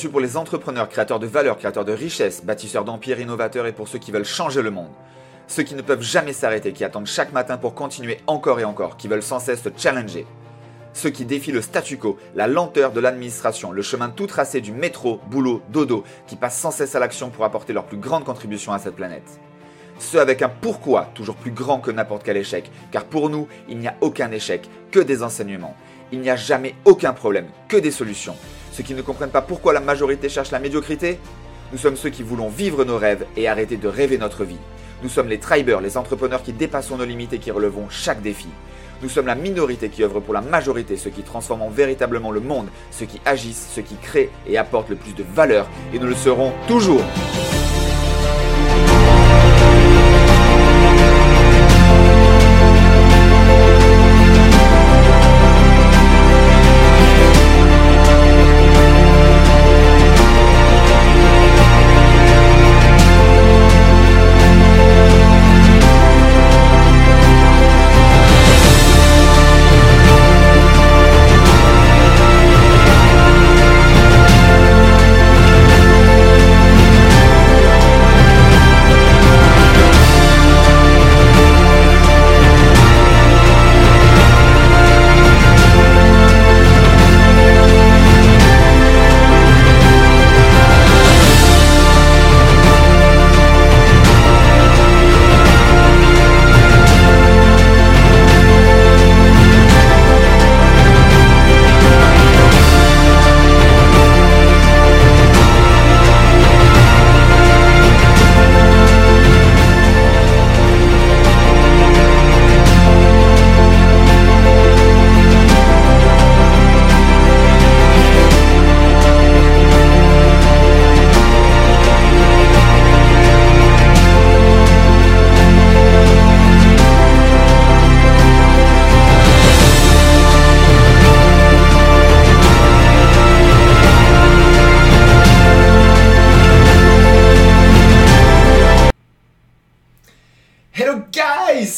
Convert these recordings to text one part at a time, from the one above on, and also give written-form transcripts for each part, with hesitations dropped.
conçu pour les entrepreneurs, créateurs de valeur, créateurs de richesse, bâtisseurs d'empires, innovateurs et pour ceux qui veulent changer le monde. Ceux qui ne peuvent jamais s'arrêter, qui attendent chaque matin pour continuer encore et encore, qui veulent sans cesse se challenger. Ceux qui défient le statu quo, la lenteur de l'administration, le chemin tout tracé du métro, boulot, dodo, qui passent sans cesse à l'action pour apporter leur plus grande contribution à cette planète. Ceux avec un pourquoi toujours plus grand que n'importe quel échec, car pour nous, il n'y a aucun échec, que des enseignements. Il n'y a jamais aucun problème, que des solutions. Ceux qui ne comprennent pas pourquoi la majorité cherche la médiocrité, nous sommes ceux qui voulons vivre nos rêves et arrêter de rêver notre vie. Nous sommes les tribers, les entrepreneurs qui dépassons nos limites et qui relevons chaque défi. Nous sommes la minorité qui œuvre pour la majorité, ceux qui transforment véritablement le monde, ceux qui agissent, ceux qui créent et apportent le plus de valeur, et nous le serons toujours.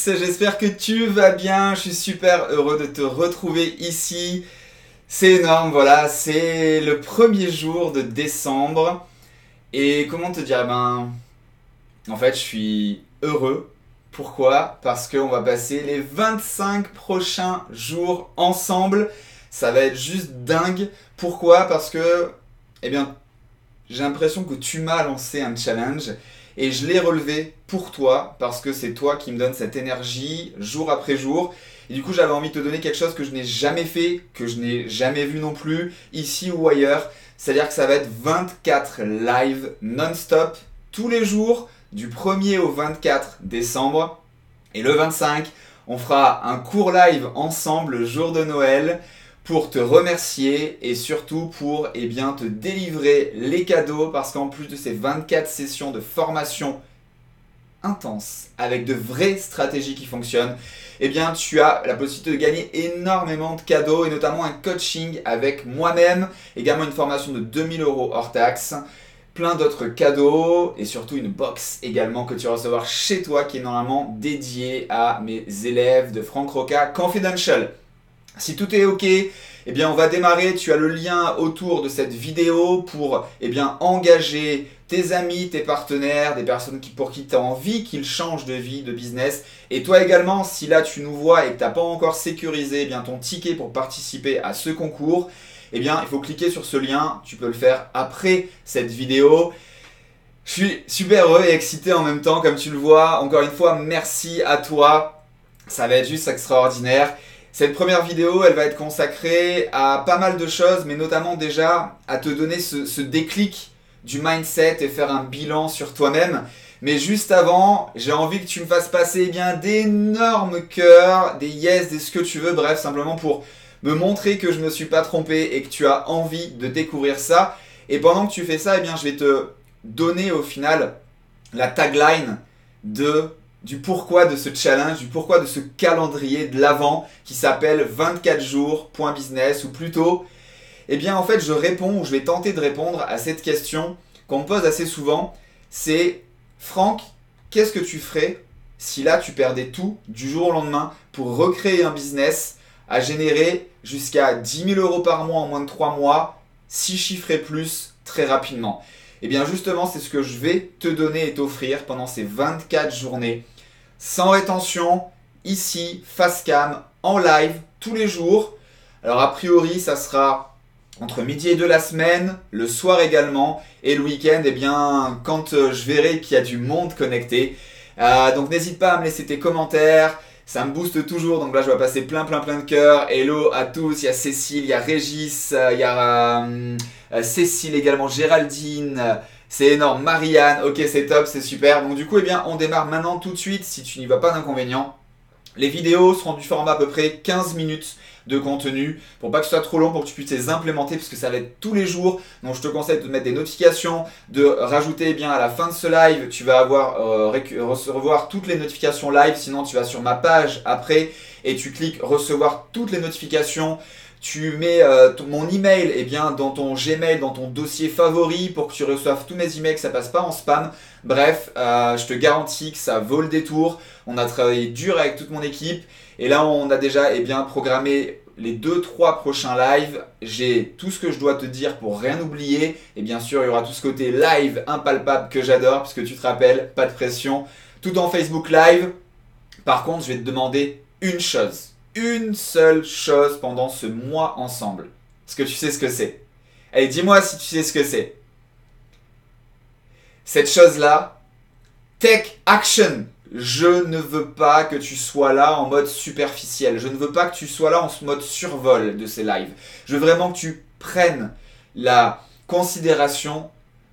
J'espère que tu vas bien, je suis super heureux de te retrouver ici. C'est énorme, voilà, c'est le premier jour de décembre. Et comment te dire, en fait je suis heureux. Pourquoi ? Parce qu'on va passer les 25 prochains jours ensemble. Ça va être juste dingue. Pourquoi ? Parce que, j'ai l'impression que tu m'as lancé un challenge. Et je l'ai relevé pour toi, parce que c'est toi qui me donne cette énergie jour après jour. Et du coup, j'avais envie de te donner quelque chose que je n'ai jamais fait, que je n'ai jamais vu non plus, ici ou ailleurs. C'est-à-dire que ça va être 24 lives non-stop, tous les jours, du 1er au 24 décembre. Et le 25, on fera un court live ensemble le jour de Noël, pour te remercier et surtout pour te délivrer les cadeaux, parce qu'en plus de ces 24 sessions de formation intenses avec de vraies stratégies qui fonctionnent, tu as la possibilité de gagner énormément de cadeaux et notamment un coaching avec moi-même, également une formation de 2000 € hors taxe, plein d'autres cadeaux et surtout une box également que tu vas recevoir chez toi qui est normalement dédiée à mes élèves de Frank Roca Confidential. Si tout est ok, on va démarrer. Tu as le lien autour de cette vidéo pour engager tes amis, tes partenaires, des personnes pour qui tu as envie qu'ils changent de vie, de business. Et toi également, si là tu nous vois et que tu n'as pas encore sécurisé ton ticket pour participer à ce concours, il faut cliquer sur ce lien. Tu peux le faire après cette vidéo. Je suis super heureux et excité en même temps, comme tu le vois. Encore une fois, merci à toi. Ça va être juste extraordinaire. Cette première vidéo, elle va être consacrée à pas mal de choses, mais notamment déjà à te donner ce déclic du mindset et faire un bilan sur toi-même. Mais juste avant, j'ai envie que tu me fasses passer d'énormes cœurs, des yes, des ce que tu veux, bref, simplement pour me montrer que je ne me suis pas trompé et que tu as envie de découvrir ça. Et pendant que tu fais ça, je vais te donner au final la tagline du pourquoi de ce challenge, du pourquoi de ce calendrier de l'Avent qui s'appelle 24 jours.business, ou plutôt, je vais tenter de répondre à cette question qu'on me pose assez souvent. C'est Franck, qu'est-ce que tu ferais si là tu perdais tout du jour au lendemain pour recréer un business à générer jusqu'à 10 000 € par mois en moins de 3 mois, 6 chiffres et plus très rapidement. Et bien justement, c'est ce que je vais te donner et t'offrir pendant ces 24 journées, sans rétention, ici, face cam, en live, tous les jours. Alors a priori, ça sera entre midi et 2 la semaine, le soir également, et le week-end, eh bien, quand je verrai qu'il y a du monde connecté. Donc n'hésite pas à me laisser tes commentaires, ça me booste toujours, donc là je vais passer plein de cœurs. Hello à tous, il y a Cécile, il y a Régis, il y a Cécile également, Géraldine, c'est énorme, Marianne, ok c'est top, c'est super. Donc du coup, eh bien, on démarre maintenant tout de suite, si tu n'y vois pas d'inconvénient. Les vidéos seront du format à peu près 15 minutes de contenu pour pas que ce soit trop long, pour que tu puisses les implémenter parce que ça va être tous les jours. Donc je te conseille de te mettre des notifications, de rajouter bien à la fin de ce live, tu vas avoir recevoir toutes les notifications live, sinon tu vas sur ma page après et tu cliques recevoir toutes les notifications. Tu mets mon email eh bien, dans ton Gmail, dans ton dossier favori pour que tu reçoives tous mes emails, que ça passe pas en spam. Bref, je te garantis que ça vaut le détour. On a travaillé dur avec toute mon équipe et là on a déjà eh bien, programmé les 2-3 prochains lives. J'ai tout ce que je dois te dire pour rien oublier et bien sûr il y aura tout ce côté live impalpable que j'adore puisque tu te rappelles, pas de pression, tout en Facebook Live. Par contre, je vais te demander une chose. Une seule chose pendant ce mois ensemble. Est-ce que tu sais ce que c'est? Allez, dis-moi si tu sais ce que c'est. Cette chose-là, take action. Je ne veux pas que tu sois là en mode superficiel. Je ne veux pas que tu sois là en mode survol de ces lives. Je veux vraiment que tu prennes la considération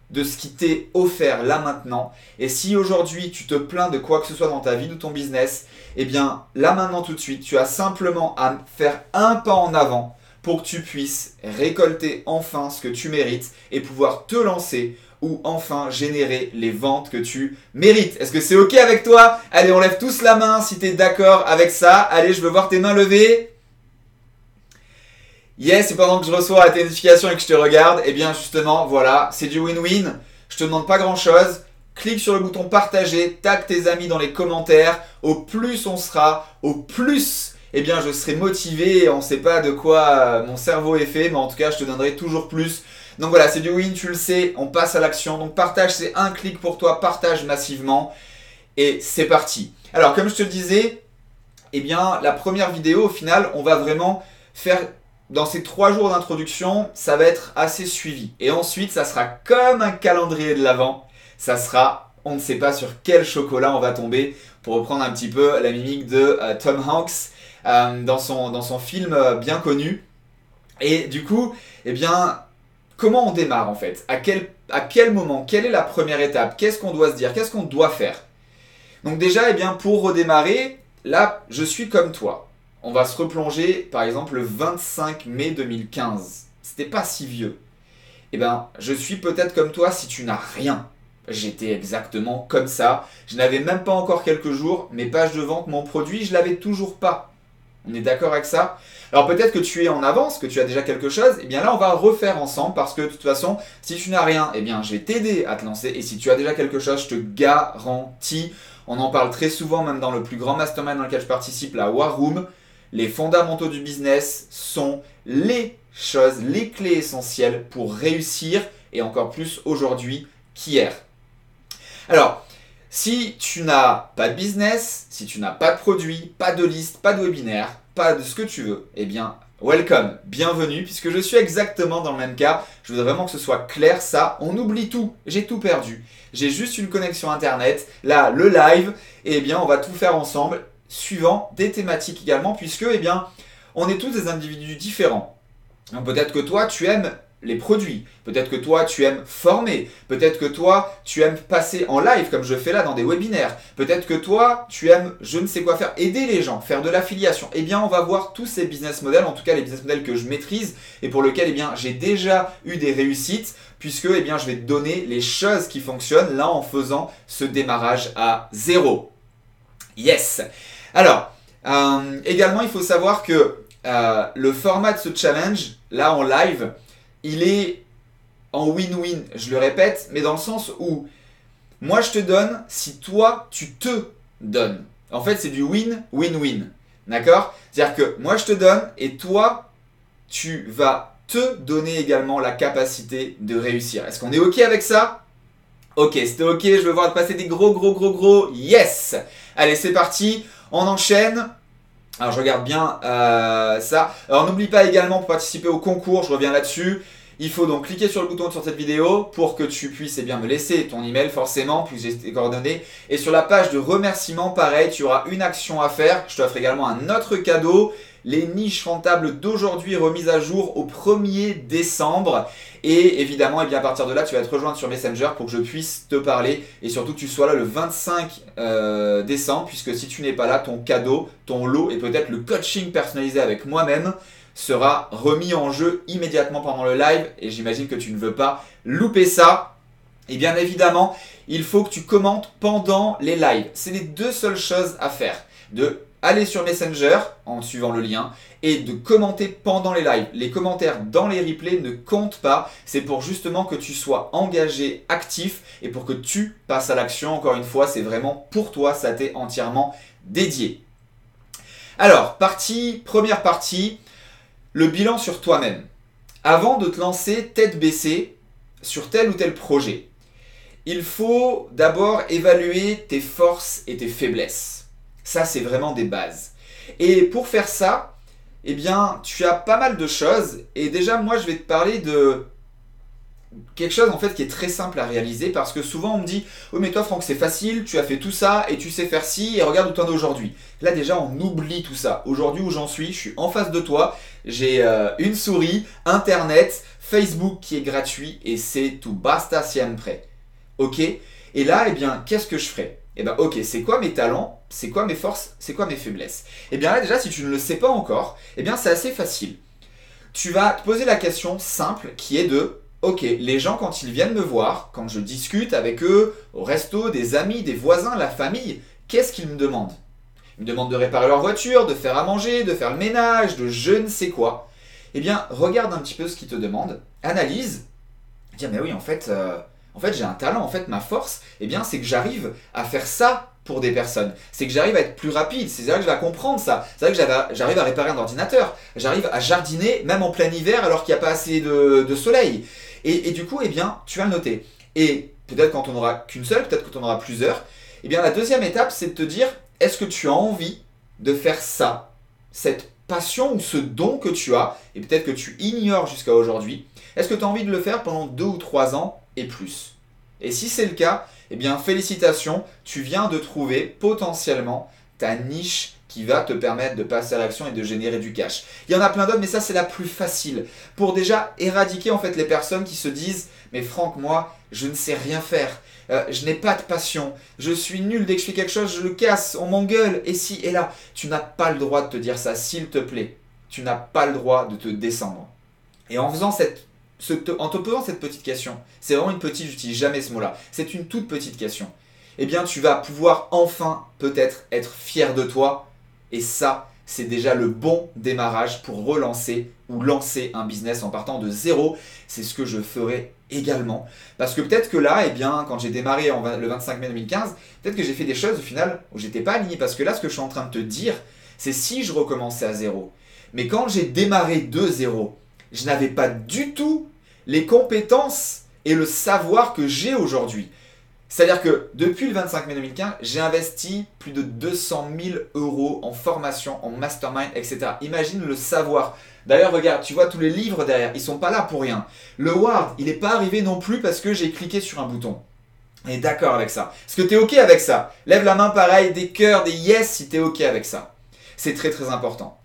de ce qui t'est offert là maintenant. Et si aujourd'hui tu te plains de quoi que ce soit dans ta vie ou ton business, eh bien là maintenant tout de suite, tu as simplement à faire un pas en avant pour que tu puisses récolter enfin ce que tu mérites et pouvoir te lancer ou enfin générer les ventes que tu mérites. Est-ce que c'est ok avec toi? Allez, on lève tous la main si tu es d'accord avec ça. Allez, je veux voir tes mains levées. Yes, et pendant que je reçois tes notifications et que je te regarde, eh bien justement, voilà, c'est du win-win. Je te demande pas grand-chose. Clique sur le bouton partager, tag tes amis dans les commentaires. Au plus on sera, au plus eh bien, je serai motivé. On ne sait pas de quoi mon cerveau est fait, mais en tout cas, je te donnerai toujours plus. Donc voilà, c'est du win, tu le sais, on passe à l'action. Donc partage, c'est un clic pour toi, partage massivement. Et c'est parti. Alors, comme je te le disais, eh bien, la première vidéo, au final, on va vraiment faire... Dans ces 3 jours d'introduction, ça va être assez suivi. Et ensuite, ça sera comme un calendrier de l'Avent. Ça sera, on ne sait pas sur quel chocolat on va tomber, pour reprendre un petit peu la mimique de Tom Hanks dans son film bien connu. Et du coup, eh bien, comment on démarre en fait? À quel moment? Quelle est la première étape? Qu'est-ce qu'on doit se dire? Qu'est-ce qu'on doit faire? Donc déjà, eh bien, pour redémarrer, là, je suis comme toi. On va se replonger, par exemple, le 25 mai 2015. C'était pas si vieux. Eh bien, je suis peut-être comme toi si tu n'as rien. J'étais exactement comme ça. Je n'avais même pas encore quelques jours. Mes pages de vente, mon produit, je l'avais toujours pas. On est d'accord avec ça? Alors peut-être que tu es en avance, que tu as déjà quelque chose. Eh bien là, on va refaire ensemble parce que de toute façon, si tu n'as rien, eh bien, je vais t'aider à te lancer. Et si tu as déjà quelque chose, je te garantis. On en parle très souvent, même dans le plus grand mastermind dans lequel je participe, la War Room. Les fondamentaux du business sont les choses, les clés essentielles pour réussir et encore plus aujourd'hui qu'hier. Alors, si tu n'as pas de business, si tu n'as pas de produit, pas de liste, pas de webinaire, pas de ce que tu veux, eh bien, welcome, bienvenue, puisque je suis exactement dans le même cas. Je voudrais vraiment que ce soit clair, ça, on oublie tout, j'ai tout perdu. J'ai juste une connexion internet, là, le live, et eh bien, on va tout faire ensemble. Suivant des thématiques également, puisque eh bien, on est tous des individus différents. Donc peut-être que toi, tu aimes les produits, peut-être que toi, tu aimes former, peut-être que toi, tu aimes passer en live, comme je fais là dans des webinaires, peut-être que toi, tu aimes je ne sais quoi faire, aider les gens, faire de l'affiliation. Eh bien, on va voir tous ces business models, en tout cas les business models que je maîtrise et pour lesquels eh bien, j'ai déjà eu des réussites, puisque eh bien, je vais te donner les choses qui fonctionnent là en faisant ce démarrage à zéro. Yes! Alors, également, il faut savoir que le format de ce challenge, là en live, il est en win-win, je le répète, mais dans le sens où moi je te donne si toi tu te donnes. En fait, c'est du win-win-win. D'accord? C'est-à-dire que moi je te donne et toi tu vas te donner également la capacité de réussir. Est-ce qu'on est OK avec ça? Ok, c'était OK, je veux voir passer des gros yes. Allez, c'est parti, on enchaîne. Alors je regarde bien ça. Alors n'oublie pas également pour participer au concours, je reviens là-dessus. Il faut donc cliquer sur le bouton sur cette vidéo pour que tu puisses me laisser ton email forcément, puis j'ai tes coordonnées. Et sur la page de remerciement, pareil, tu auras une action à faire. Je t'offre également un autre cadeau. Les niches rentables d'aujourd'hui remises à jour au 1er décembre. Et évidemment, à partir de là, tu vas te rejoindre sur Messenger pour que je puisse te parler. Et surtout que tu sois là le 25 décembre, puisque si tu n'es pas là, ton cadeau, ton lot et peut-être le coaching personnalisé avec moi-même sera remis en jeu immédiatement pendant le live. Et j'imagine que tu ne veux pas louper ça. Et bien évidemment, il faut que tu commentes pendant les lives. C'est les deux seules choses à faire. De aller sur Messenger en suivant le lien et de commenter pendant les lives. Les commentaires dans les replays ne comptent pas. C'est pour justement que tu sois engagé, actif et pour que tu passes à l'action. Encore une fois, c'est vraiment pour toi, ça t'est entièrement dédié. Alors, première partie, le bilan sur toi-même. Avant de te lancer tête baissée sur tel ou tel projet, il faut d'abord évaluer tes forces et tes faiblesses. Ça, c'est vraiment des bases. Et pour faire ça, tu as pas mal de choses. Et déjà, moi, je vais te parler de quelque chose en fait qui est très simple à réaliser parce que souvent on me dit « Oui, mais toi, Franck, c'est facile, tu as fait tout ça et tu sais faire ci et regarde où tu en es aujourd'hui. » Là, déjà, on oublie tout ça. Aujourd'hui, où j'en suis, je suis en face de toi, j'ai une souris, Internet, Facebook qui est gratuit et c'est tout. Basta siempre. Ok? Et là, qu'est-ce que je ferai? Ok, c'est quoi mes talents? C'est quoi mes forces? C'est quoi mes faiblesses? Là, déjà, si tu ne le sais pas encore, c'est assez facile. Tu vas te poser la question simple qui est de ok, les gens quand ils viennent me voir, quand je discute avec eux, au resto, des amis, des voisins, la famille, qu'est-ce qu'ils me demandent? Ils me demandent de réparer leur voiture, de faire à manger, de faire le ménage, de je ne sais quoi. Regarde un petit peu ce qu'ils te demandent, analyse, dis mais oui, en fait j'ai un talent, en fait ma force, c'est que j'arrive à faire ça pour des personnes. C'est que j'arrive à être plus rapide, c'est vrai que je vais comprendre ça. C'est vrai que j'arrive à réparer un ordinateur, j'arrive à jardiner même en plein hiver alors qu'il n'y a pas assez de soleil. Et du coup, tu vas le noter. Et peut-être quand on n'aura qu'une seule, peut-être quand on aura plusieurs, la deuxième étape, c'est de te dire, est-ce que tu as envie de faire ça, cette passion ou ce don que tu as, et peut-être que tu ignores jusqu'à aujourd'hui, est-ce que tu as envie de le faire pendant 2 ou 3 ans et plus? Et si c'est le cas, félicitations, tu viens de trouver potentiellement ta niche qui va te permettre de passer à l'action et de générer du cash. Il y en a plein d'autres, mais ça c'est la plus facile. Pour déjà éradiquer en fait les personnes qui se disent « Mais Franck, moi, je ne sais rien faire. Je n'ai pas de passion. Je suis nul. Dès que je fais quelque chose, je le casse. On m'engueule. Et si et là. » Tu n'as pas le droit de te dire ça, s'il te plaît. Tu n'as pas le droit de te descendre. Et en faisant en te posant cette petite question, c'est vraiment une petite, j'utilise jamais ce mot-là, c'est une toute petite question, tu vas pouvoir enfin peut-être être fier de toi. Et ça, c'est déjà le bon démarrage pour relancer ou lancer un business en partant de zéro. C'est ce que je ferai également. Parce que peut-être que là, quand j'ai démarré le 25 mai 2015, peut-être que j'ai fait des choses au final où j'étais pas aligné. Parce que là, ce que je suis en train de te dire, c'est si je recommençais à zéro. Mais quand j'ai démarré de zéro, je n'avais pas du tout les compétences et le savoir que j'ai aujourd'hui. C'est-à-dire que depuis le 25 mai 2015, j'ai investi plus de 200 000 € en formation, en mastermind, etc. Imagine le savoir. D'ailleurs, regarde, tu vois tous les livres derrière, ils ne sont pas là pour rien. Le Word, il n'est pas arrivé non plus parce que j'ai cliqué sur un bouton. Et d'accord avec ça. Est-ce que tu es OK avec ça? Lève la main pareil, des cœurs, des yes si tu es OK avec ça. C'est très très important.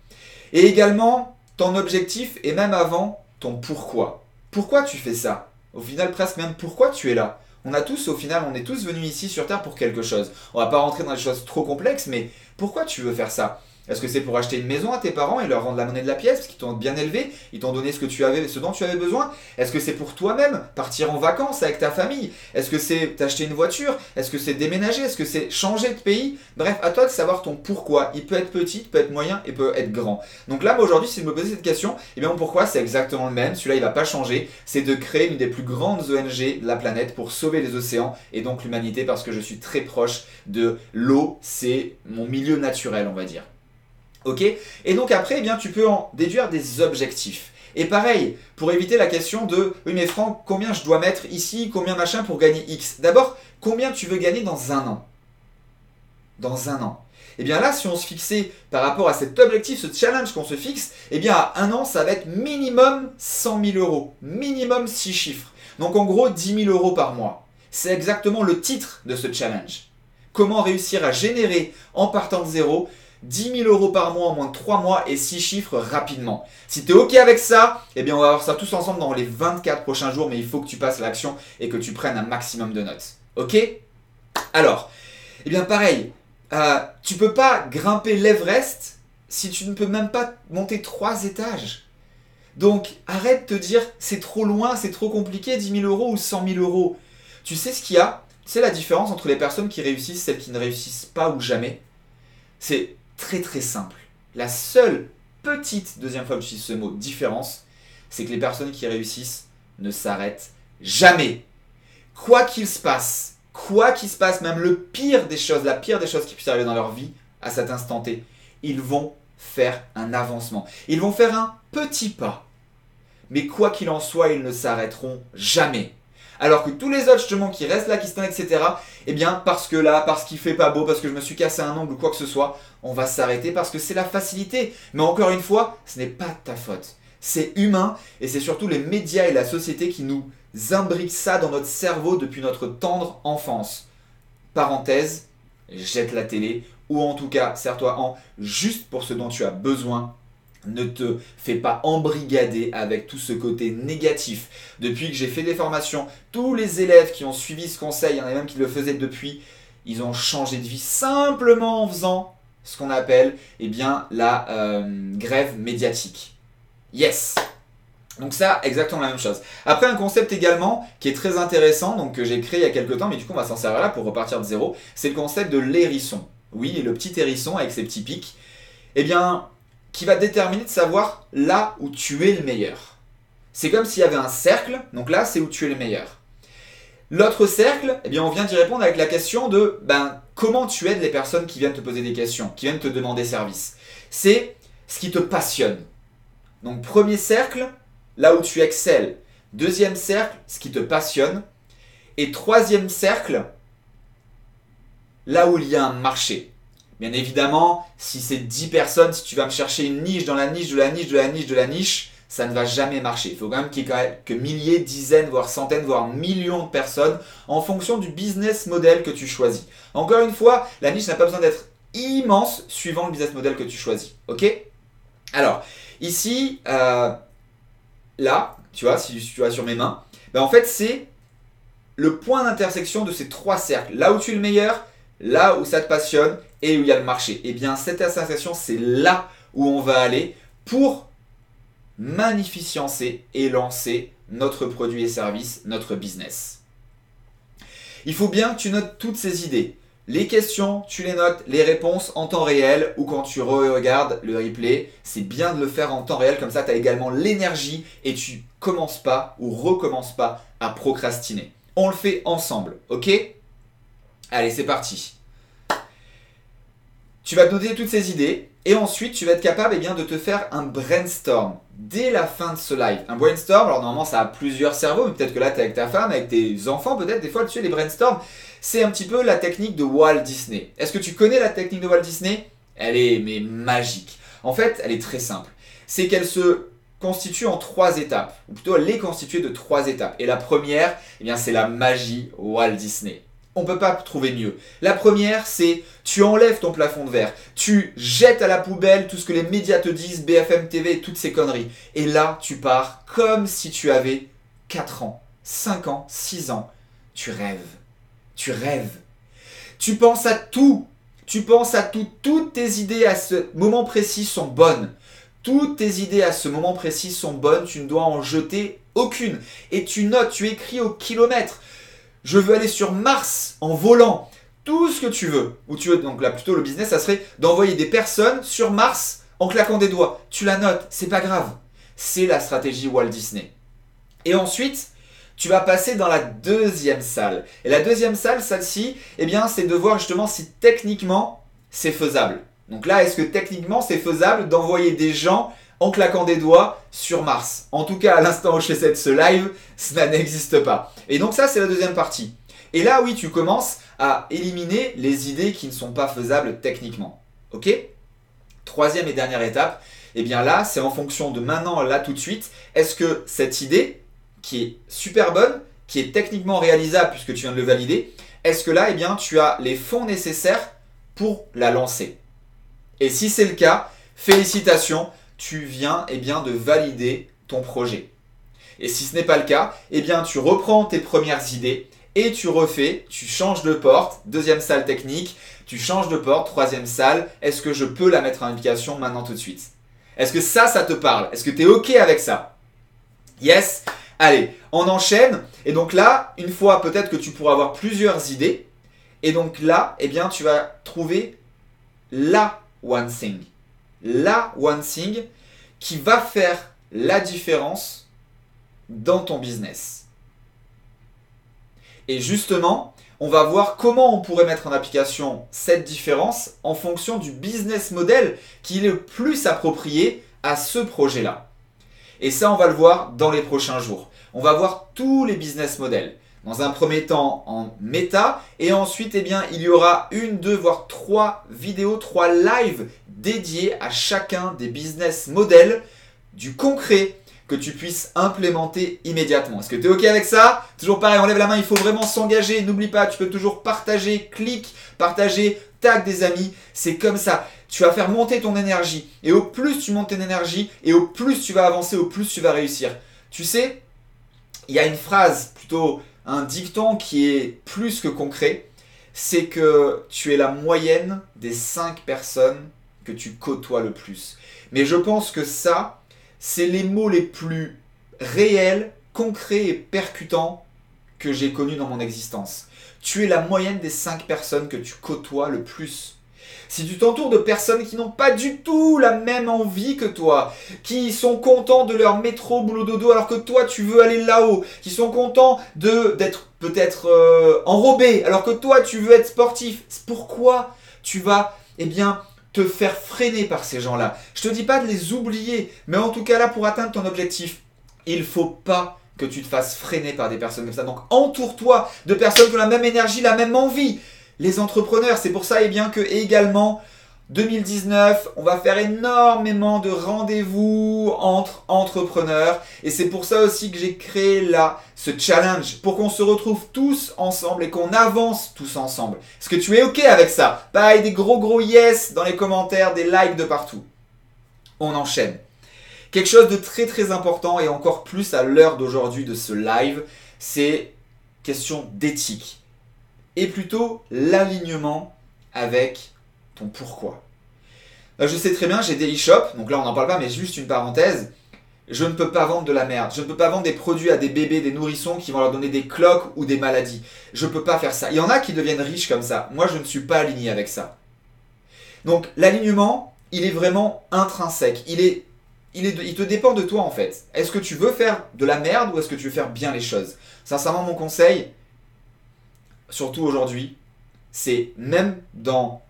Et également, ton objectif et même avant, ton pourquoi. Pourquoi tu fais ça? Au final, presque même pourquoi tu es là? On est tous venus ici sur Terre pour quelque chose. On va pas rentrer dans des choses trop complexes, mais pourquoi tu veux faire ça? Est-ce que c'est pour acheter une maison à tes parents et leur rendre la monnaie de la pièce parce qu'ils t'ont bien élevé, ils t'ont donné ce dont tu avais besoin? Est-ce que c'est pour toi-même partir en vacances avec ta famille? Est-ce que c'est t'acheter une voiture? Est-ce que c'est déménager? Est-ce que c'est changer de pays? Bref, à toi de savoir ton pourquoi. Il peut être petit, il peut être moyen et peut être grand. Donc là, moi aujourd'hui, si je me posais cette question, mon pourquoi c'est exactement le même. Celui-là, il va pas changer. C'est de créer une des plus grandes ONG de la planète pour sauver les océans et donc l'humanité parce que je suis très proche de l'eau. C'est mon milieu naturel, on va dire. Ok? Et donc après, tu peux en déduire des objectifs. Et pareil, pour éviter la question de « Oui mais Franck, combien je dois mettre ici, combien machin pour gagner X ?» D'abord, combien tu veux gagner dans un an? Dans un an. Et bien là, si on se fixait par rapport à cet objectif, ce challenge qu'on se fixe, et bien à un an, ça va être minimum 100 000 euros. Minimum 6 chiffres. Donc en gros, 10 000 euros par mois. C'est exactement le titre de ce challenge. Comment réussir à générer, en partant de zéro, 10 000 euros par mois en moins de 3 mois et 6 chiffres rapidement. Si tu es OK avec ça, eh bien on va voir ça tous ensemble dans les 24 prochains jours, mais il faut que tu passes à l'action et que tu prennes un maximum de notes. OK? Alors, eh bien pareil, tu ne peux pas grimper l'Everest si tu ne peux même pas monter 3 étages. Donc arrête de te dire c'est trop loin, c'est trop compliqué, 10 000 euros ou 100 000 euros. Tu sais ce qu'il y a? C'est la différence entre les personnes qui réussissent et celles qui ne réussissent pas ou jamais. C'est très très simple. La seule petite, deuxième fois que j'utilise ce mot, différence, c'est que les personnes qui réussissent ne s'arrêtent jamais. Quoi qu'il se passe, même le pire des choses, la pire des choses qui puissent arriver dans leur vie, à cet instant T, ils vont faire un avancement. Ils vont faire un petit pas. Mais quoi qu'il en soit, ils ne s'arrêteront jamais. Alors que tous les autres justement qui restent là, qui se tiennent, etc. Eh bien parce que là, parce qu'il fait pas beau, parce que je me suis cassé un ongle ou quoi que ce soit, on va s'arrêter parce que c'est la facilité. Mais encore une fois, ce n'est pas de ta faute. C'est humain et c'est surtout les médias et la société qui nous imbriquent ça dans notre cerveau depuis notre tendre enfance. Parenthèse, jette la télé ou en tout cas serre-toi en juste pour ce dont tu as besoin. Ne te fais pas embrigader avec tout ce côté négatif. Depuis que j'ai fait des formations, tous les élèves qui ont suivi ce conseil, il y en a même qui le faisaient depuis, ils ont changé de vie simplement en faisant ce qu'on appelle la grève médiatique. Yes! Donc ça, exactement la même chose. Après, un concept également qui est très intéressant, donc que j'ai créé il y a quelques temps, mais du coup on va s'en servir là pour repartir de zéro, c'est le concept de l'hérisson. Oui, le petit hérisson avec ses petits pics. Eh bien, qui va déterminer de savoir là où tu es le meilleur. C'est comme s'il y avait un cercle, donc là c'est où tu es le meilleur. L'autre cercle, eh bien on vient d'y répondre avec la question de comment tu aides les personnes qui viennent te poser des questions, qui viennent te demander service. C'est ce qui te passionne. Donc premier cercle, là où tu excelles. Deuxième cercle, ce qui te passionne. Et troisième cercle, là où il y a un marché. Bien évidemment, si c'est 10 personnes, si tu vas me chercher une niche dans la niche de la niche de la niche de la niche, ça ne va jamais marcher. Il faut quand même qu'il y ait que milliers, dizaines, voire centaines, voire millions de personnes en fonction du business model que tu choisis. Encore une fois, la niche n'a pas besoin d'être immense suivant le business model que tu choisis. Ok? Alors, ici, là, tu vois, si tu vas sur mes mains, en fait, c'est le point d'intersection de ces trois cercles. Là où tu es le meilleur, là où ça te passionne et où il y a le marché. Et bien cette association, c'est là où on va aller pour magnificencer et lancer notre produit et service, notre business. Il faut bien que tu notes toutes ces idées. Les questions, tu les notes, les réponses en temps réel ou quand tu regardes le replay, c'est bien de le faire en temps réel, comme ça tu as également l'énergie et tu commences pas ou recommences pas à procrastiner. On le fait ensemble, ok? Allez, c'est parti. Tu vas te noter toutes ces idées et ensuite tu vas être capable de te faire un brainstorm dès la fin de ce live. Un brainstorm, alors normalement ça a plusieurs cerveaux, mais peut-être que là tu es avec ta femme, avec tes enfants peut-être, des fois tu sais les brainstorms, c'est un petit peu la technique de Walt Disney. Est-ce que tu connais la technique de Walt Disney? Elle est magique. En fait, elle est très simple. C'est qu'elle se constitue en 3 étapes, ou plutôt elle est constituée de 3 étapes. Et la première, c'est la magie Walt Disney. On ne peut pas trouver mieux. La première, c'est tu enlèves ton plafond de verre, tu jettes à la poubelle tout ce que les médias te disent, BFM TV et toutes ces conneries. Et là, tu pars comme si tu avais 4 ans, 5 ans, 6 ans. Tu rêves. Tu rêves. Tu penses à tout. Tu penses à tout. Toutes tes idées à ce moment précis sont bonnes. Toutes tes idées à ce moment précis sont bonnes. Tu ne dois en jeter aucune. Et tu notes, tu écris au kilomètre. Je veux aller sur Mars en volant. Tout ce que tu veux. Ou tu veux, donc là plutôt le business, ça serait d'envoyer des personnes sur Mars en claquant des doigts. Tu la notes, c'est pas grave. C'est la stratégie Walt Disney. Et ensuite, tu vas passer dans la deuxième salle. Et la deuxième salle, celle-ci, c'est de voir justement si techniquement c'est faisable. Donc là, est-ce que techniquement c'est faisable d'envoyer des gens en claquant des doigts sur Mars. En tout cas, à l'instant où je fais ce live, cela n'existe pas. Et donc ça, c'est la deuxième partie. Et là, oui, tu commences à éliminer les idées qui ne sont pas faisables techniquement. Ok ? Troisième et dernière étape, eh bien là, c'est en fonction de maintenant, là, tout de suite, est-ce que cette idée, qui est super bonne, qui est techniquement réalisable puisque tu viens de le valider, est-ce que là, eh bien, tu as les fonds nécessaires pour la lancer? Et si c'est le cas, félicitations, tu viens eh bien, de valider ton projet. Et si ce n'est pas le cas, eh bien, tu reprends tes premières idées et tu refais, tu changes de porte, deuxième salle technique, tu changes de porte, troisième salle, est-ce que je peux la mettre en application maintenant tout de suite? Est-ce que ça te parle? Est-ce que tu es OK avec ça? Yes? Allez, on enchaîne. Et donc là, une fois peut-être que tu pourras avoir plusieurs idées. Et donc là, eh bien, tu vas trouver la one thing. La one thing qui va faire la différence dans ton business. Et justement, on va voir comment on pourrait mettre en application cette différence en fonction du business model qui est le plus approprié à ce projet-là. Et ça, on va le voir dans les prochains jours. On va voir tous les business models. Dans un premier temps en méta et ensuite, eh bien, il y aura 1, 2, voire 3 vidéos, 3 lives dédiés à chacun des business models, du concret, que tu puisses implémenter immédiatement. Est-ce que tu es OK avec ça? Toujours pareil, on lève la main, il faut vraiment s'engager. N'oublie pas, tu peux toujours partager, partager, tag des amis. C'est comme ça. Tu vas faire monter ton énergie. Et au plus tu montes ton énergie, et au plus tu vas avancer, au plus tu vas réussir. Tu sais, il y a une phrase, plutôt un dicton qui est plus que concret. C'est que tu es la moyenne des 5 personnes que tu côtoies le plus. Mais je pense que ça, c'est les mots les plus réels, concrets et percutants que j'ai connus dans mon existence. Tu es la moyenne des 5 personnes que tu côtoies le plus. Si tu t'entoures de personnes qui n'ont pas du tout la même envie que toi, qui sont contents de leur métro boulot dodo alors que toi tu veux aller là-haut, qui sont contents d'être peut-être enrobés alors que toi tu veux être sportif, pourquoi tu vas te faire freiner par ces gens-là? Je te dis pas de les oublier, mais en tout cas là, pour atteindre ton objectif, il faut pas que tu te fasses freiner par des personnes comme ça. Donc entoure-toi de personnes qui ont la même énergie, la même envie. Les entrepreneurs, c'est pour ça que également 2019, on va faire énormément de rendez-vous entre entrepreneurs et c'est pour ça aussi que j'ai créé là ce challenge pour qu'on se retrouve tous ensemble et qu'on avance tous ensemble. Est-ce que tu es OK avec ça? Pareil, des gros yes dans les commentaires, des likes de partout. On enchaîne. Quelque chose de très très important et encore plus à l'heure d'aujourd'hui de ce live, c'est question d'éthique et plutôt l'alignement avec ton pourquoi. Je sais très bien, j'ai des e-shops, donc là on n'en parle pas, mais juste une parenthèse. Je ne peux pas vendre de la merde. Je ne peux pas vendre des produits à des bébés, des nourrissons qui vont leur donner des cloques ou des maladies. Je ne peux pas faire ça. Il y en a qui deviennent riches comme ça. Moi, je ne suis pas aligné avec ça. Donc l'alignement, il est vraiment intrinsèque. Il te dépend de toi en fait. Est-ce que tu veux faire de la merde ou est-ce que tu veux faire bien les choses? Sincèrement, mon conseil, surtout aujourd'hui, c'est même dans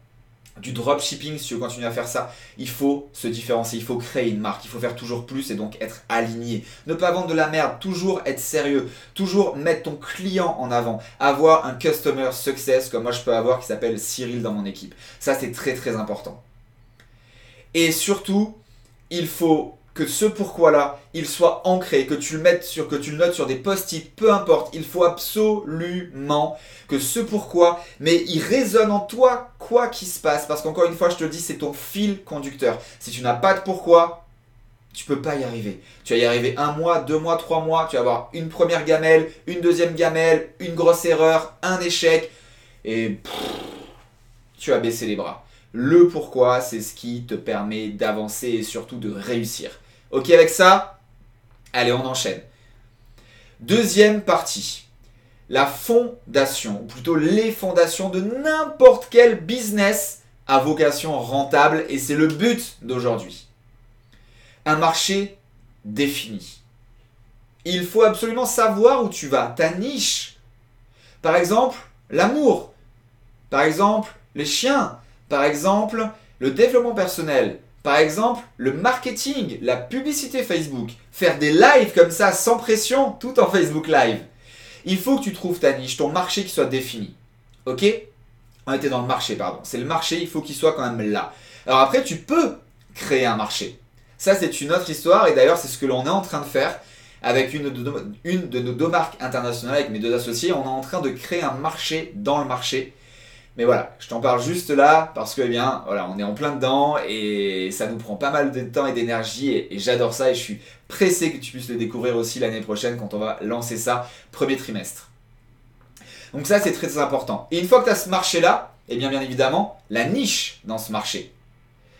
du dropshipping, si tu veux continuer à faire ça, il faut se différencier, il faut créer une marque, il faut faire toujours plus et donc être aligné. Ne pas vendre de la merde, toujours être sérieux, toujours mettre ton client en avant, avoir un customer success comme moi je peux avoir qui s'appelle Cyril dans mon équipe. Ça c'est très très important. Et surtout, il faut que ce pourquoi-là, il soit ancré, que tu le notes sur des post-it, peu importe. Il faut absolument que ce pourquoi, mais il résonne en toi quoi qu'il se passe. Parce qu'encore une fois, je te le dis, c'est ton fil conducteur. Si tu n'as pas de pourquoi, tu ne peux pas y arriver. Tu vas y arriver 1 mois, 2 mois, 3 mois. Tu vas avoir une première gamelle, une deuxième gamelle, une grosse erreur, un échec. Et tu vas baisser les bras. Le pourquoi, c'est ce qui te permet d'avancer et surtout de réussir. OK avec ça? Allez, on enchaîne. Deuxième partie. La fondation, ou plutôt les fondations de n'importe quel business à vocation rentable. Et c'est le but d'aujourd'hui. Un marché défini. Il faut absolument savoir où tu vas, ta niche. Par exemple, l'amour. Par exemple, les chiens. Par exemple, le développement personnel. Par exemple, le marketing, la publicité Facebook, faire des lives comme ça sans pression, tout en Facebook Live. Il faut que tu trouves ta niche, ton marché qui soit défini. Ok? On était dans le marché, pardon. C'est le marché, il faut qu'il soit quand même là. Alors après, tu peux créer un marché. Ça, c'est une autre histoire et d'ailleurs, c'est ce que l'on est en train de faire avec une de nos deux marques internationales, avec mes deux associés. On est en train de créer un marché dans le marché. Mais voilà, je t'en parle juste là parce que, eh bien, voilà, on est en plein dedans et ça nous prend pas mal de temps et d'énergie et j'adore ça et je suis pressé que tu puisses le découvrir aussi l'année prochaine quand on va lancer ça, premier trimestre. Donc ça, c'est très, très important. Et une fois que tu as ce marché-là, eh bien évidemment, la niche dans ce marché.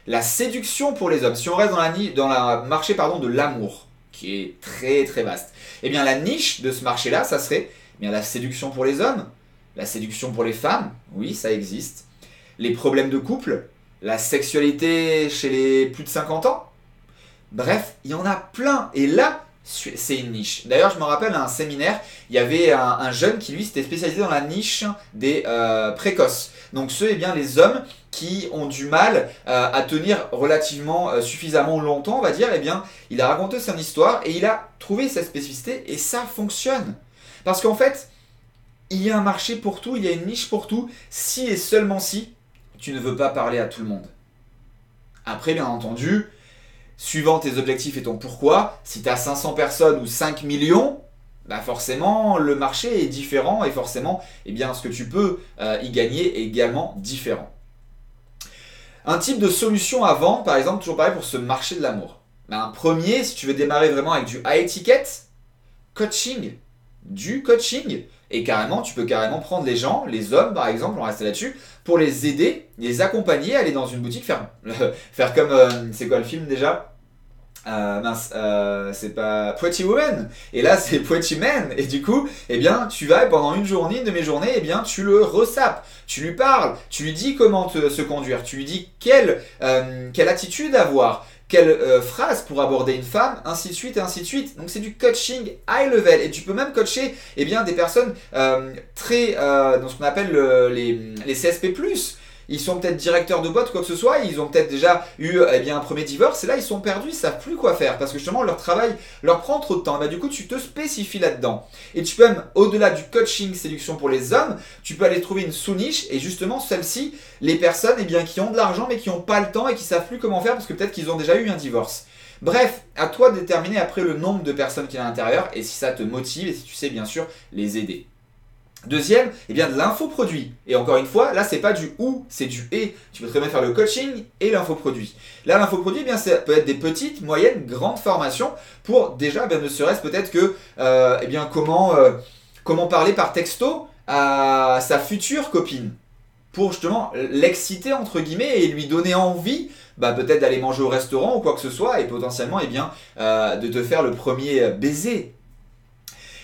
La séduction pour les hommes. Si on reste dans la marché de l'amour, qui est très, très vaste, eh bien la niche de ce marché-là, ça serait la séduction pour les hommes. La séduction pour les femmes, oui, ça existe. Les problèmes de couple, la sexualité chez les plus de 50 ans. Bref, il y en a plein. Et là, c'est une niche. D'ailleurs, je me rappelle à un séminaire, il y avait un jeune qui, lui, s'était spécialisé dans la niche des précoces. Donc ceux, les hommes qui ont du mal à tenir relativement suffisamment longtemps, on va dire, il a raconté son histoire et il a trouvé sa spécificité et ça fonctionne. Parce qu'en fait, il y a un marché pour tout, il y a une niche pour tout, si et seulement si tu ne veux pas parler à tout le monde. Après, bien entendu, suivant tes objectifs et ton pourquoi, si tu as 500 personnes ou 5 millions, bah forcément le marché est différent et forcément ce que tu peux y gagner est également différent. Un type de solution à vendre, par exemple, toujours pareil pour ce marché de l'amour. Un premier, si tu veux démarrer vraiment avec du high ticket, coaching. Du coaching. Et carrément, tu peux carrément prendre les gens, les hommes par exemple, on reste là-dessus, pour les aider, les accompagner, aller dans une boutique, faire comme, c'est quoi le film déjà c'est pas Pretty Woman. Et là, c'est Pretty Man. Et du coup, tu vas pendant une demi-journée, tu le ressapes. Tu lui parles, tu lui dis comment se conduire, tu lui dis quelle attitude avoir. Quelle phrase pour aborder une femme, ainsi de suite et ainsi de suite. Donc c'est du coaching high level et tu peux même coacher des personnes très dans ce qu'on appelle les CSP+. Ils sont peut-être directeurs de boîte ou quoi que ce soit, ils ont peut-être déjà eu un premier divorce et là ils sont perdus, ils savent plus quoi faire parce que justement leur travail leur prend trop de temps. Et du coup tu te spécifies là-dedans. Et tu peux même, au-delà du coaching séduction pour les hommes, tu peux aller trouver une sous-niche et justement celle-ci, les personnes qui ont de l'argent mais qui n'ont pas le temps et qui savent plus comment faire parce que peut-être qu'ils ont déjà eu un divorce. Bref, à toi de déterminer après le nombre de personnes qu'il y a à l'intérieur et si ça te motive et si tu sais bien sûr les aider. Deuxième, de l'infoproduit. Et encore une fois, là, c'est pas du ou, c'est du et. Tu peux très bien faire le coaching et l'infoproduit. Là, l'infoproduit, ça peut être des petites, moyennes, grandes formations pour déjà, ne serait-ce peut-être que, comment parler par texto à sa future copine. Pour justement l'exciter entre guillemets et lui donner envie peut-être d'aller manger au restaurant ou quoi que ce soit et potentiellement de te faire le premier baiser.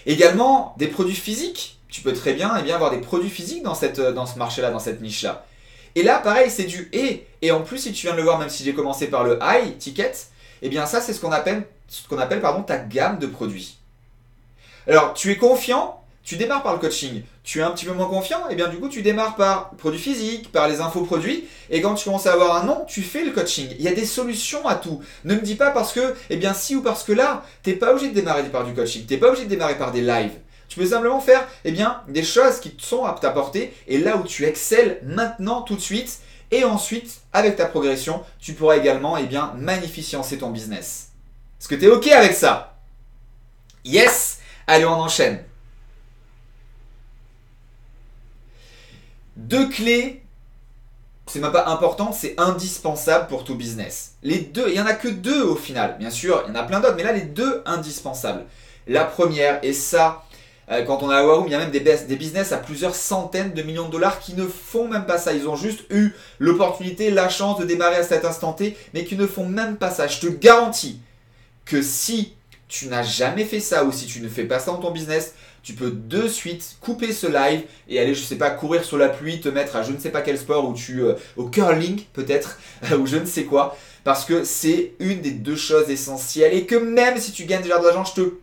Également, des produits physiques. Tu peux très bien avoir des produits physiques dans ce marché-là, dans cette niche-là. Et là, pareil, c'est du et. Et en plus, si tu viens de le voir, même si j'ai commencé par le high ticket, ça, c'est ce qu'on appelle ta gamme de produits. Alors, tu es confiant, tu démarres par le coaching. Tu es un petit peu moins confiant, du coup, tu démarres par le produit physique, par les infoproduits. Et quand tu commences à avoir un nom, tu fais le coaching. Il y a des solutions à tout. Ne me dis pas parce que, si ou parce que là, tu n'es pas obligé de démarrer par du coaching. Tu n'es pas obligé de démarrer par des lives. Tu peux simplement faire des choses qui sont à t'apporter et là où tu excelles maintenant tout de suite et ensuite avec ta progression tu pourras également magnificencer ton business. Est-ce que tu es ok avec ça? Yes. Allez, on enchaîne. 2 clés, c'est même pas important, c'est indispensable pour tout business. Les 2, il n'y en a que 2 au final. Bien sûr, il y en a plein d'autres, mais là les 2 indispensables. La première, et ça, quand on est à Waroom, il y a même des business à plusieurs centaines de millions de dollars qui ne font même pas ça. Ils ont juste eu l'opportunité, la chance de démarrer à cet instant T, mais qui ne font même pas ça. Je te garantis que si tu n'as jamais fait ça ou si tu ne fais pas ça dans ton business, tu peux de suite couper ce live et aller, je sais pas, courir sur la pluie, te mettre à je ne sais pas quel sport ou au curling peut-être, ou je ne sais quoi, parce que c'est une des 2 choses essentielles et que même si tu gagnes déjà de l'argent, je te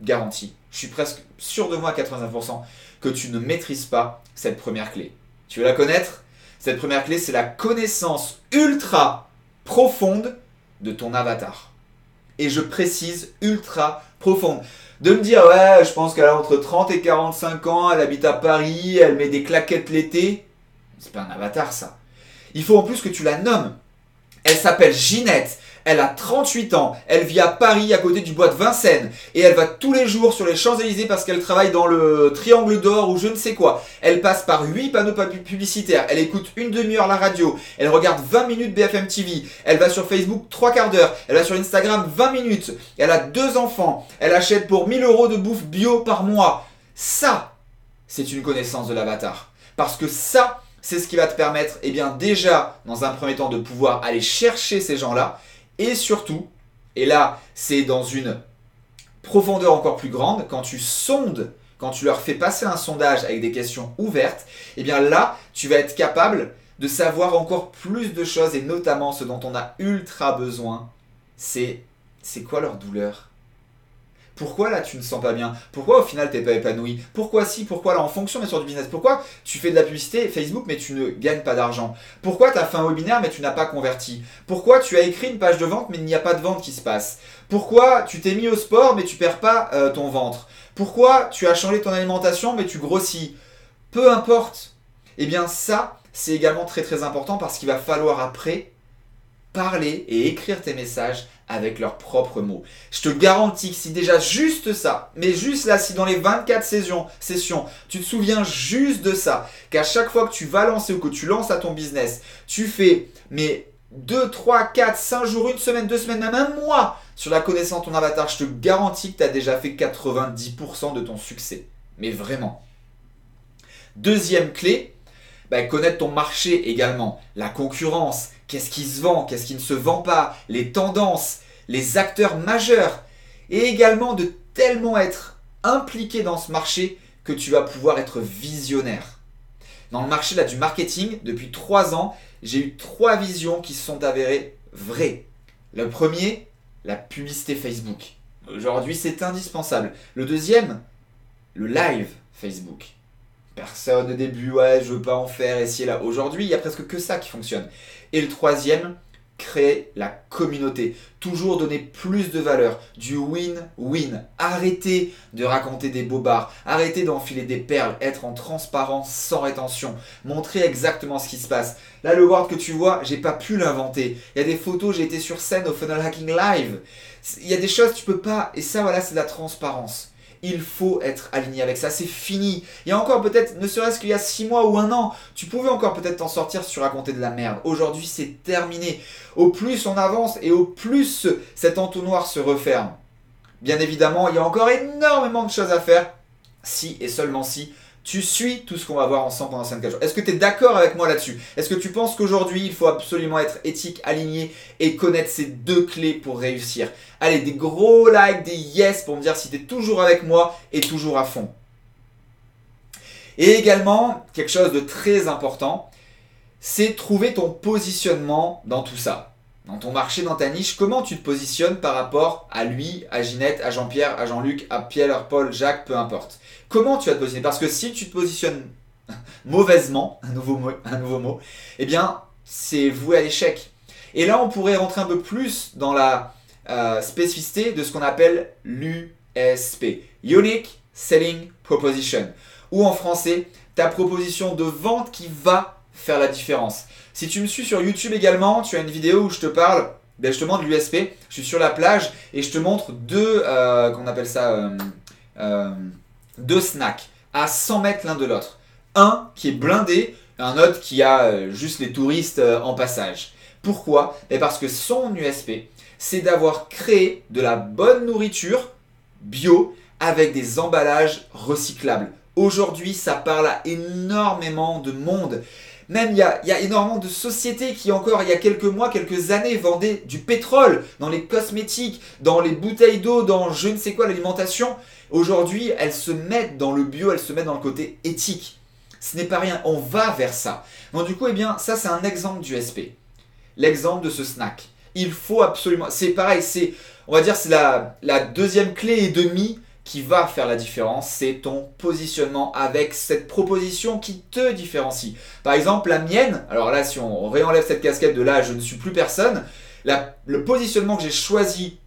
garantis, je suis presque sûr de moi à 89% que tu ne maîtrises pas cette première clé. Tu veux la connaître? Cette première clé, c'est la connaissance ultra profonde de ton avatar. Et je précise ultra profonde. De me dire, ouais, je pense qu'elle a entre 30 et 45 ans, elle habite à Paris, elle met des claquettes l'été. C'est pas un avatar, ça. Il faut en plus que tu la nommes. Elle s'appelle Ginette, elle a 38 ans, elle vit à Paris à côté du bois de Vincennes et elle va tous les jours sur les Champs-Élysées parce qu'elle travaille dans le Triangle d'Or ou je ne sais quoi. Elle passe par 8 panneaux publicitaires, elle écoute une demi-heure la radio, elle regarde 20 minutes BFM TV, elle va sur Facebook 3 quarts d'heure, elle va sur Instagram 20 minutes, elle a 2 enfants, elle achète pour 1000 € de bouffe bio par mois. Ça, c'est une connaissance de l'avatar. Parce que ça, c'est ce qui va te permettre, eh bien déjà, dans un premier temps, de pouvoir aller chercher ces gens-là. Et surtout, et là, c'est dans une profondeur encore plus grande, quand tu sondes, quand tu leur fais passer un sondage avec des questions ouvertes, eh bien là, tu vas être capable de savoir encore plus de choses, et notamment ce dont on a ultra besoin, c'est quoi leur douleur ? Pourquoi là tu ne sens pas bien? Pourquoi au final tu n'es pas épanoui? Pourquoi si? Pourquoi là en fonction bien sûr du business? Pourquoi tu fais de la publicité Facebook mais tu ne gagnes pas d'argent? Pourquoi tu as fait un webinaire mais tu n'as pas converti? Pourquoi tu as écrit une page de vente mais il n'y a pas de vente qui se passe? Pourquoi tu t'es mis au sport mais tu perds pas ton ventre? Pourquoi tu as changé ton alimentation mais tu grossis? Peu importe. Eh bien ça c'est également très très important parce qu'il va falloir après parler et écrire tes messages avec leurs propres mots. Je te garantis que si déjà juste ça, mais juste là, si dans les 24 sessions, tu te souviens juste de ça, qu'à chaque fois que tu vas lancer ou que tu lances à ton business, tu fais mais 2, 3, 4, 5 jours, une semaine, 2 semaines, même un mois sur la connaissance de ton avatar, je te garantis que tu as déjà fait 90% de ton succès. Mais vraiment. Deuxième clé, connaître ton marché également, la concurrence, qu'est-ce qui se vend, qu'est-ce qui ne se vend pas, les tendances, les acteurs majeurs, et également de tellement être impliqué dans ce marché que tu vas pouvoir être visionnaire. Dans le marché là, du marketing, depuis 3 ans, j'ai eu 3 visions qui se sont avérées vraies. Le premier, la publicité Facebook. Aujourd'hui, c'est indispensable. Le deuxième, le live Facebook. Personne au début, ouais, je veux pas en faire ici et là. Aujourd'hui, il n'y a presque que ça qui fonctionne. Et le troisième, créer la communauté. Toujours donner plus de valeur. Du win-win. Arrêtez de raconter des bobards. Arrêtez d'enfiler des perles. Être en transparence sans rétention. Montrer exactement ce qui se passe. Là, le Word que tu vois, j'ai pas pu l'inventer. Il y a des photos, j'ai été sur scène au Funnel Hacking Live. Il y a des choses, tu peux pas. Et ça, voilà, c'est de la transparence. Il faut être aligné avec ça, c'est fini. Il y a encore peut-être, ne serait-ce qu'il y a 6 mois ou 1 an, tu pouvais encore peut-être t'en sortir si tu racontais de la merde. Aujourd'hui, c'est terminé. Au plus on avance et au plus cet entonnoir se referme. Bien évidemment, il y a encore énormément de choses à faire si et seulement si tu suis tout ce qu'on va voir ensemble pendant 5 jours. Est-ce que tu es d'accord avec moi là-dessus? Est-ce que tu penses qu'aujourd'hui, il faut absolument être éthique, aligné et connaître ces 2 clés pour réussir? Allez, des gros likes, des yes pour me dire si tu es toujours avec moi et toujours à fond. Et également, quelque chose de très important, c'est trouver ton positionnement dans tout ça. Dans ton marché, dans ta niche, comment tu te positionnes par rapport à lui, à Ginette, à Jean-Pierre, à Jean-Luc, à Pierre, Paul, Jacques, peu importe. Comment tu vas te positionner? Parce que si tu te positionnes mauvaisement, un nouveau mot, eh bien, c'est voué à l'échec. Et là, on pourrait rentrer un peu plus dans la spécificité de ce qu'on appelle l'USP. Unique Selling Proposition. Ou en français, ta proposition de vente qui va faire la différence. Si tu me suis sur YouTube également, tu as une vidéo où je te parle justement de l'USP. Je suis sur la plage et je te montre 2 snacks à 100 mètres l'un de l'autre. Un qui est blindé, un autre qui a juste les touristes en passage. Pourquoi? Parce que son USP, c'est d'avoir créé de la bonne nourriture bio avec des emballages recyclables. Aujourd'hui, ça parle à énormément de monde. Même il y a énormément de sociétés qui encore il y a quelques mois, quelques années vendaient du pétrole dans les cosmétiques, dans les bouteilles d'eau, dans je ne sais quoi l'alimentation. Aujourd'hui, elles se mettent dans le bio, elles se mettent dans le côté éthique. Ce n'est pas rien, on va vers ça. Donc du coup, eh bien, ça c'est un exemple d'USP. L'exemple de ce snack. Il faut absolument, c'est pareil, on va dire c'est la 2e clé et demie qui va faire la différence, c'est ton positionnement avec cette proposition qui te différencie. Par exemple, la mienne, alors là, si on réenlève cette casquette de là, je ne suis plus personne, le positionnement que j'ai choisi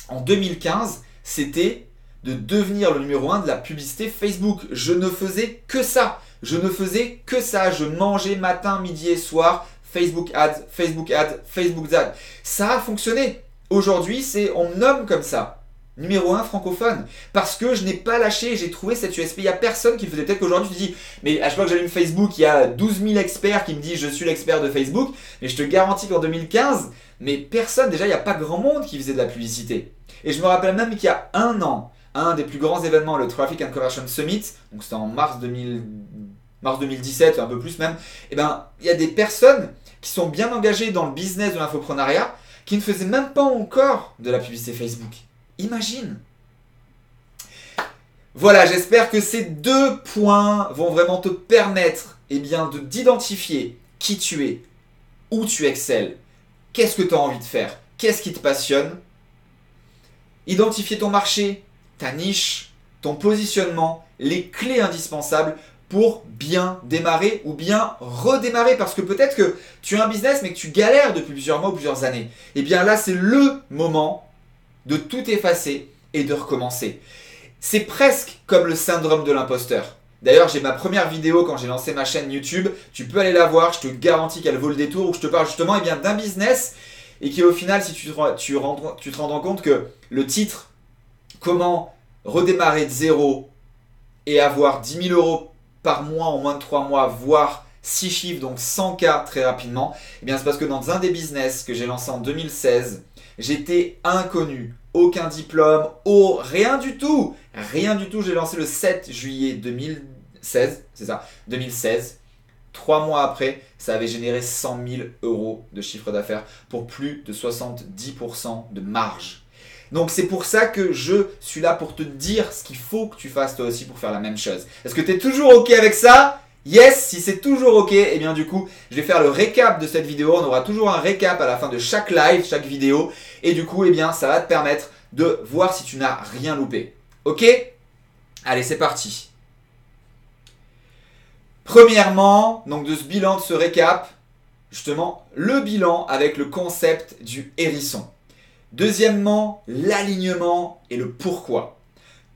en 2015, c'était de devenir le numéro 1 de la publicité Facebook. Je ne faisais que ça. Je ne faisais que ça. Je mangeais matin, midi et soir, Facebook Ads, Facebook Ads, Facebook Ads. Ça a fonctionné. Aujourd'hui, on me nomme comme ça. Numéro 1 francophone, parce que je n'ai pas lâché, j'ai trouvé cette USP. Il n'y a personne qui le faisait. Peut-être qu'aujourd'hui tu te dis, mais à chaque fois que j'allume Facebook, il y a 12 000 experts qui me disent je suis l'expert de Facebook, mais je te garantis qu'en 2015, mais personne, déjà il n'y a pas grand monde qui faisait de la publicité. Et je me rappelle même qu'il y a un an, un des plus grands événements, le Traffic and Conversion Summit, donc c'était en mars 2017, un peu plus même, et ben il y a des personnes qui sont bien engagées dans le business de l'infoprenariat qui ne faisaient même pas encore de la publicité Facebook. Imagine. Voilà, j'espère que ces 2 points vont vraiment te permettre d'identifier qui tu es, où tu excelles, qu'est-ce que tu as envie de faire, qu'est-ce qui te passionne, identifier ton marché, ta niche, ton positionnement, les clés indispensables pour bien démarrer ou bien redémarrer, parce que peut-être que tu as un business mais que tu galères depuis plusieurs mois ou plusieurs années. Et bien là, c'est le moment de tout effacer et de recommencer. C'est presque comme le syndrome de l'imposteur. D'ailleurs, j'ai ma première vidéo quand j'ai lancé ma chaîne YouTube. Tu peux aller la voir, je te garantis qu'elle vaut le détour, où je te parle justement d'un business et qui au final, si tu te rends compte que le titre « Comment redémarrer de zéro et avoir 10 000 euros par mois en moins de 3 mois, voire 6 chiffres, donc 100K très rapidement », eh bien c'est parce que dans un des business que j'ai lancé en 2016, j'étais inconnu, aucun diplôme, rien du tout. Rien du tout, j'ai lancé le 7 juillet 2016, c'est ça, 2016. 3 mois après, ça avait généré 100 000 euros de chiffre d'affaires pour plus de 70% de marge. Donc c'est pour ça que je suis là pour te dire ce qu'il faut que tu fasses toi aussi pour faire la même chose. Est-ce que tu es toujours OK avec ça ? Yes, si c'est toujours OK, et bien du coup, je vais faire le récap de cette vidéo. On aura toujours un récap à la fin de chaque live, chaque vidéo. Et du coup, ça va te permettre de voir si tu n'as rien loupé. OK ? Allez, c'est parti. Premièrement, donc de ce bilan, de ce récap, justement, le bilan avec le concept du hérisson. Deuxièmement, l'alignement et le pourquoi.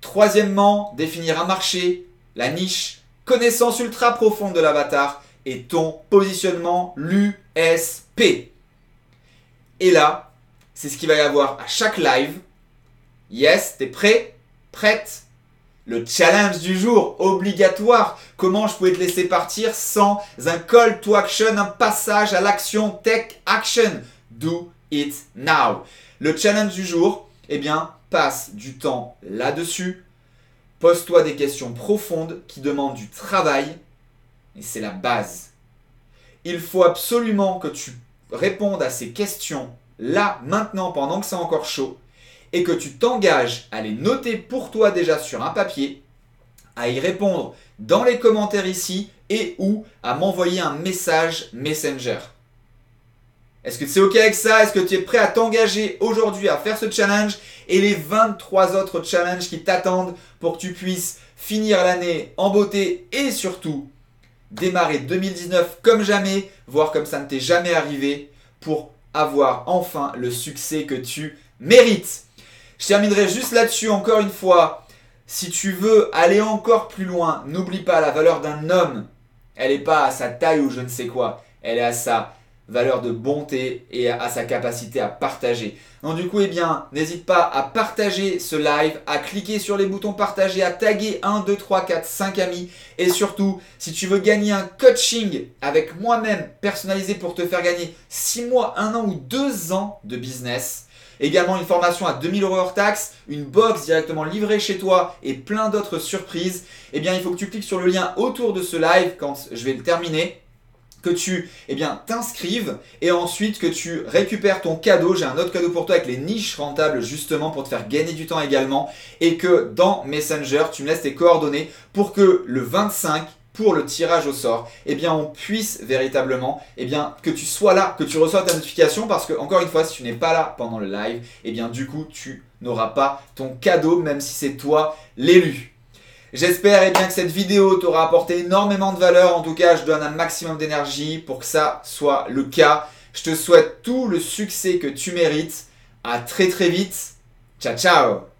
Troisièmement, définir un marché, la niche, connaissance ultra profonde de l'avatar et ton positionnement, l'USP. Et là, c'est ce qu'il va y avoir à chaque live. Yes, t'es prêt ? Prête ? Le challenge du jour, obligatoire. Comment je pouvais te laisser partir sans un call to action, un passage à l'action, take action. Do it now. Le challenge du jour, passe du temps là-dessus. Pose-toi des questions profondes qui demandent du travail. Et c'est la base. Il faut absolument que tu répondes à ces questions là, maintenant, pendant que c'est encore chaud. Et que tu t'engages à les noter pour toi déjà sur un papier, à y répondre dans les commentaires ici et ou à m'envoyer un message Messenger. Est-ce que c'est OK avec ça? Est-ce que tu es prêt à t'engager aujourd'hui à faire ce challenge et les 23 autres challenges qui t'attendent pour que tu puisses finir l'année en beauté et surtout démarrer 2019 comme jamais, voire comme ça ne t'est jamais arrivé pour avoir enfin le succès que tu mérites. Je terminerai juste là-dessus encore une fois. Si tu veux aller encore plus loin, n'oublie pas la valeur d'un homme. Elle n'est pas à sa taille ou je ne sais quoi. Elle est à sa valeur de bonté et à sa capacité à partager. Donc du coup, n'hésite pas à partager ce live, à cliquer sur les boutons partager, à taguer 1, 2, 3, 4, 5 amis. Et surtout, si tu veux gagner un coaching avec moi-même personnalisé pour te faire gagner 6 mois, 1 an ou 2 ans de business, également une formation à 2000 € hors taxe, une box directement livrée chez toi et plein d'autres surprises, il faut que tu cliques sur le lien autour de ce live quand je vais le terminer, que tu t'inscrives et ensuite que tu récupères ton cadeau. J'ai un autre cadeau pour toi avec les niches rentables justement pour te faire gagner du temps également et que dans Messenger, tu me laisses tes coordonnées pour que le 25 pour le tirage au sort, eh bien on puisse véritablement, eh bien que tu sois là, que tu reçoives ta notification, parce que encore une fois, si tu n'es pas là pendant le live, eh bien du coup tu n'auras pas ton cadeau, même si c'est toi l'élu. J'espère eh bien que cette vidéo t'aura apporté énormément de valeur. En tout cas, je donne un maximum d'énergie pour que ça soit le cas. Je te souhaite tout le succès que tu mérites. À très très vite. Ciao ciao.